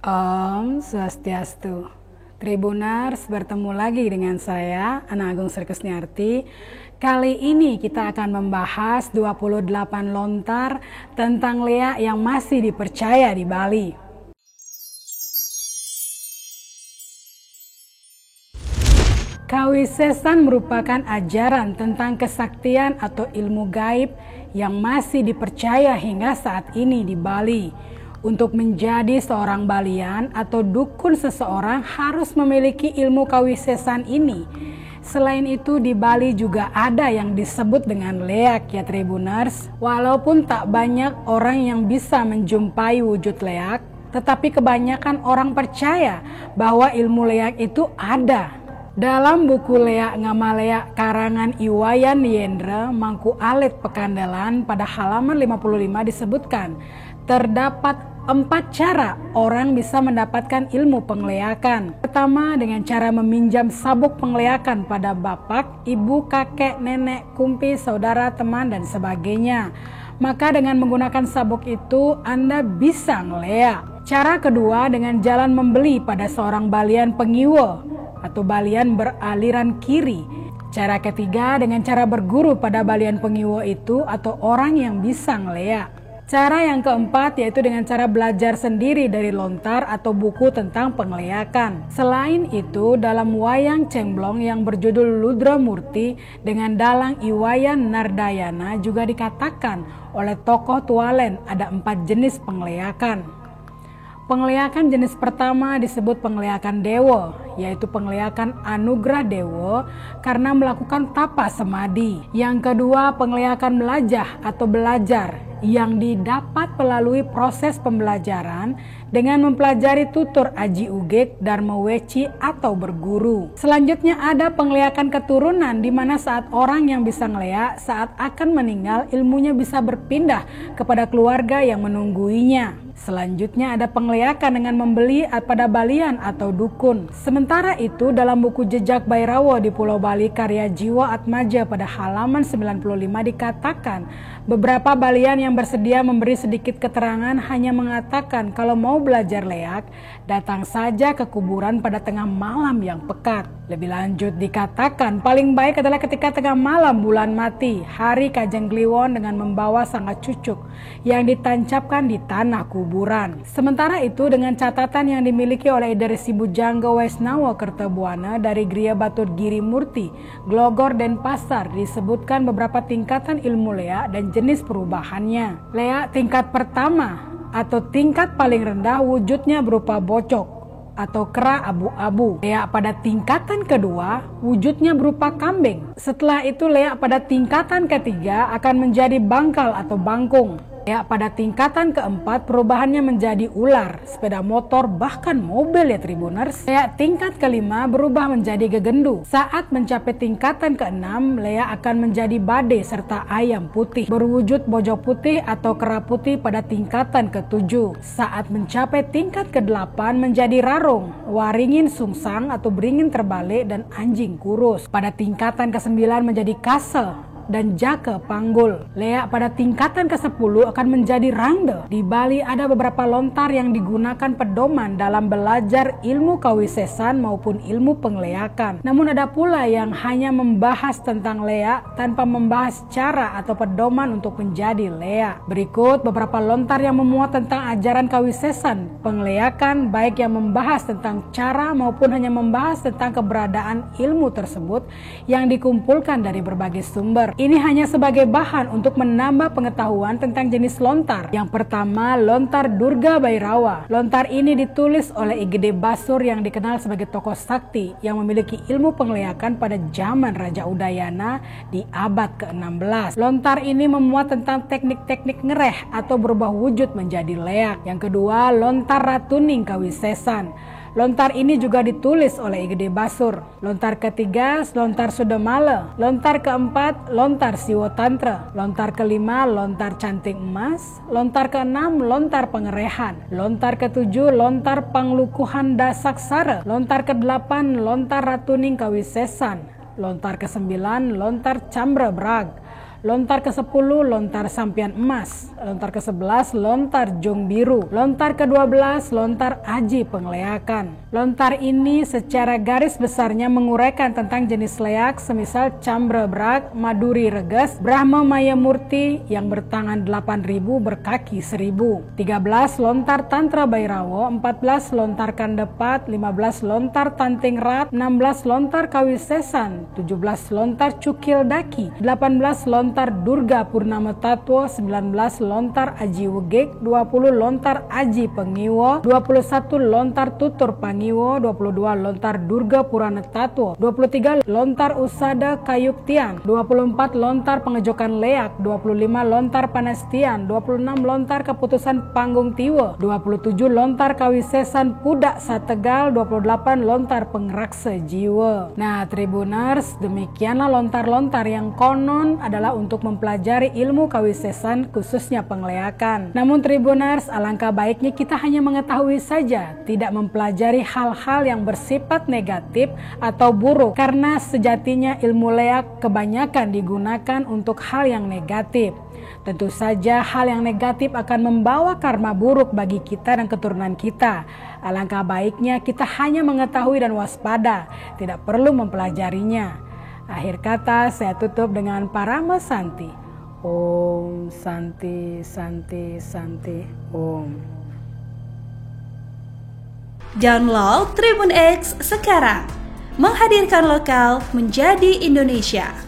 Om Swastiastu. Tribuners, bertemu lagi dengan saya, Ana Agung Sri Kusniarti. Kali ini kita akan membahas 28 lontar tentang leak yang masih dipercaya di Bali. Kawisesan merupakan ajaran tentang kesaktian atau ilmu gaib yang masih dipercaya hingga saat ini di Bali. Untuk menjadi seorang balian atau dukun, seseorang harus memiliki ilmu kawisesan ini. Selain itu, di Bali juga ada yang disebut dengan leak ya Tribuners. Walaupun tak banyak orang yang bisa menjumpai wujud leak, tetapi kebanyakan orang percaya bahwa ilmu leak itu ada. Dalam buku Leak Ngamalea karangan Iwayan Yendra Mangku Alit Pekandalan pada halaman 55 disebutkan, terdapat 4 cara orang bisa mendapatkan ilmu pengleakan. Pertama, dengan cara meminjam sabuk pengleakan pada bapak, ibu, kakek, nenek, kumpi, saudara, teman, dan sebagainya. Maka dengan menggunakan sabuk itu Anda bisa ngeleak. Cara kedua, dengan jalan membeli pada seorang balian pengiwo atau balian beraliran kiri. Cara ketiga, dengan cara berguru pada balian pengiwo itu atau orang yang bisa ngeleak. Cara yang keempat yaitu dengan cara belajar sendiri dari lontar atau buku tentang pengleakan. Selain itu, dalam wayang cemblong yang berjudul Ludra Murti dengan dalang Iwayan Nardayana juga dikatakan oleh tokoh Tualen ada 4 jenis pengleakan. Pengleakan jenis pertama disebut pengleakan dewa, yaitu pengleakan anugerah dewa karena melakukan tapa semadi. Yang kedua, pengleakan melajah atau belajar yang didapat melalui proses pembelajaran dengan mempelajari tutur aji ugek, dharma weci atau berguru. Selanjutnya ada pengleakan keturunan di mana saat orang yang bisa ngeleak saat akan meninggal ilmunya bisa berpindah kepada keluarga yang menungguinya. Selanjutnya ada pengleakan dengan membeli pada balian atau dukun. Sementara itu dalam buku Jejak Bairawa di Pulau Bali karya Jiwa Atmaja pada halaman 95 dikatakan beberapa balian yang bersedia memberi sedikit keterangan hanya mengatakan kalau mau belajar leak datang saja ke kuburan pada tengah malam yang pekat. Lebih lanjut dikatakan paling baik adalah ketika tengah malam bulan mati, hari Kajang Kliwon dengan membawa sangat cucuk yang ditancapkan di tanah kuburan. Sementara itu dengan catatan yang dimiliki oleh dari Bujangga Waisnawa Kertabuana dari Griya Batur Giri Murti, Glogor Denpasar disebutkan beberapa tingkatan ilmu leak dan jenis perubahannya. Leak tingkat pertama atau tingkat paling rendah wujudnya berupa bocok atau kera abu-abu. Leak pada tingkatan kedua wujudnya berupa kambing. Setelah itu leak pada tingkatan ketiga akan menjadi bangkal atau bangkung. Leak pada tingkatan keempat perubahannya menjadi ular, sepeda motor, bahkan mobil ya Tribuners. Leak tingkat kelima berubah menjadi gegendu. Saat mencapai tingkatan keenam, leak akan menjadi badai serta ayam putih berwujud bojok putih atau kera putih pada tingkatan ketujuh. Saat mencapai tingkat kedelapan menjadi rarung, waringin sungsang atau beringin terbalik dan anjing kurus. Pada tingkatan kesembilan menjadi kasel dan jaka panggul. Leak pada tingkatan ke-10 akan menjadi rangde. Di Bali ada beberapa lontar yang digunakan pedoman dalam belajar ilmu kawisesan maupun ilmu pengleakan. Namun ada pula yang hanya membahas tentang leak tanpa membahas cara atau pedoman untuk menjadi leak. Berikut beberapa lontar yang memuat tentang ajaran kawisesan pengleakan, baik yang membahas tentang cara maupun hanya membahas tentang keberadaan ilmu tersebut yang dikumpulkan dari berbagai sumber. Ini hanya sebagai bahan untuk menambah pengetahuan tentang jenis lontar. Yang pertama, lontar Durga Bairawa. Lontar ini ditulis oleh I Gede Basur yang dikenal sebagai tokoh sakti yang memiliki ilmu pengleakan pada zaman Raja Udayana di abad ke-16. Lontar ini memuat tentang teknik-teknik ngereh atau berubah wujud menjadi leak. Yang kedua, lontar Ratuning Kawisesan. Lontar ini juga ditulis oleh I Gede Basur. Lontar ketiga, lontar Sudamala. Lontar keempat, lontar Siwotantra. Lontar kelima, lontar Canting Emas. Lontar keenam, lontar Pengerehan. Lontar ketujuh, lontar Panglukuhan Dasaksara. Lontar kedelapan, lontar Ratuning Kawisesan. Lontar ke-9, lontar Cambra Brag. Lontar ke-10 lontar sampian emas. Lontar ke-11 lontar jong biru. Lontar ke-12 lontar aji pengleakan. Lontar ini secara garis besarnya menguraikan tentang jenis leak semisal Cambrebrak, Maduri Reges, Brahma Maya Murti yang bertangan 8.000 berkaki 1.000. 13 lontar Tantra Bairawo, 14 lontar Kandepat, 15 lontar Tanting Rat, 16 lontar Kawisesan, 17 lontar Cukil Daki, 18 lontar Durga Purnama Tatwo, 19 lontar Aji Wegek, 20 lontar Aji Pengiwo, 21 lontar Tutur Pangiwo, 22 lontar Durga Purana Tatwo, 23 lontar Usada Kayuktian, 24 lontar Pengejokan Leak, 25 lontar Panastian, 26 lontar Keputusan Panggung Tiwo, 27 lontar Kawisesan Pudak Sategal, 28 lontar Pengraksa Jiwa. Nah, Tribuners, demikianlah lontar-lontar yang konon adalah untuk mempelajari ilmu kawisesan khususnya pengleakan. Namun Tribuners, alangkah baiknya kita hanya mengetahui saja, tidak mempelajari hal-hal yang bersifat negatif atau buruk, karena sejatinya ilmu leak kebanyakan digunakan untuk hal yang negatif. Tentu saja hal yang negatif akan membawa karma buruk bagi kita dan keturunan kita. Alangkah baiknya kita hanya mengetahui dan waspada, tidak perlu mempelajarinya. Akhir kata saya tutup dengan Parama Santi. Om Santi Santi Santi Om. Download Tribun X sekarang, menghadirkan lokal menjadi Indonesia.